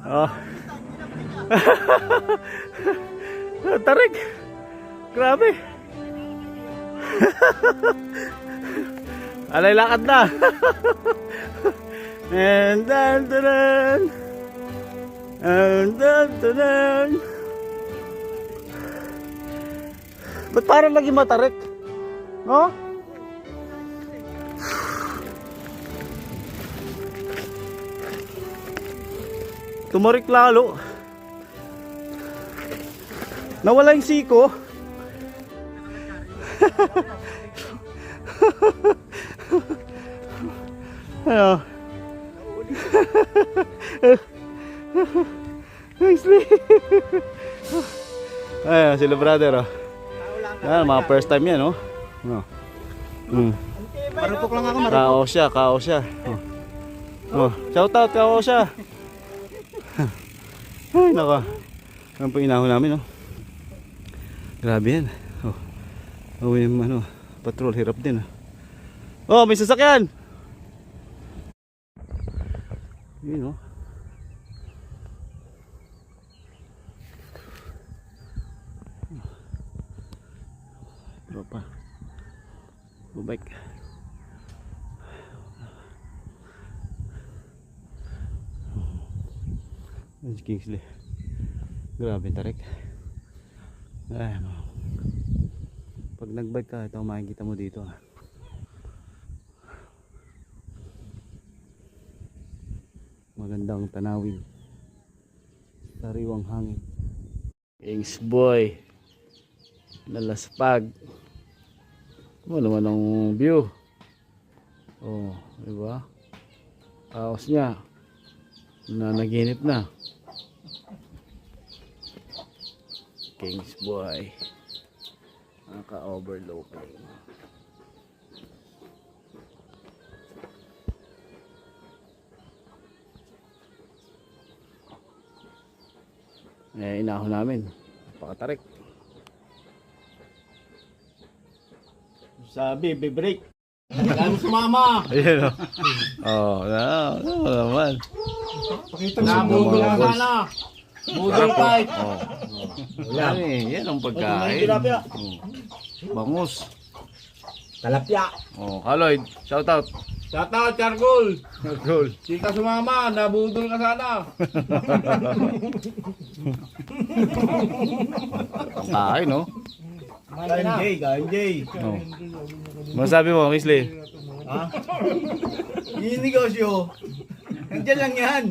Oh. Tarik. Grabe. Alay lakad na. And dan. Ba't parang lagi matarik? No? Tumarik lalo. Nawala yung siko. Ayo. Nicely. Ayan, sila brother, oh. Yan, mga first time yan, oh. Marupok lang ako, Kao siya. Oh, shout out, kao siya. Ay, naka. Ang painahon namin, oh. Grabe yan. Oh, yung ano, patrol, hirap din, oh. Oh, may sasakyan. Yun, oh. Tropa. Bubike. Si Kingsley. Grabe tarik. Ay, pag nagbike ka, ito makikita mo dito. Magandang tanawin. Sariwang hangin. Kings boy. Nalaspag. Ano naman ang view? Oh, di ba? Kaos niya. Nanaginip na. Kings boy. Naka-overlooking. Eh, inahon namin. Pakatarik. Sabi, be-break. Kaya mo sumama. Ayun, oh. Oh, naman. Pakita mo. Nabudol ka sana. Budol fight. Oh. Yan eh, yan ang pagkain. Bangus. Talapya. Oh, Kaloyd, shout out. Shout out, Chargol. Cool. Sika sumama, nabudol ka sana. Kain, no? Ganjay. Oh. Masabi mo, Kingsley? Ha? Yung negosyo. Nandiyan lang yan.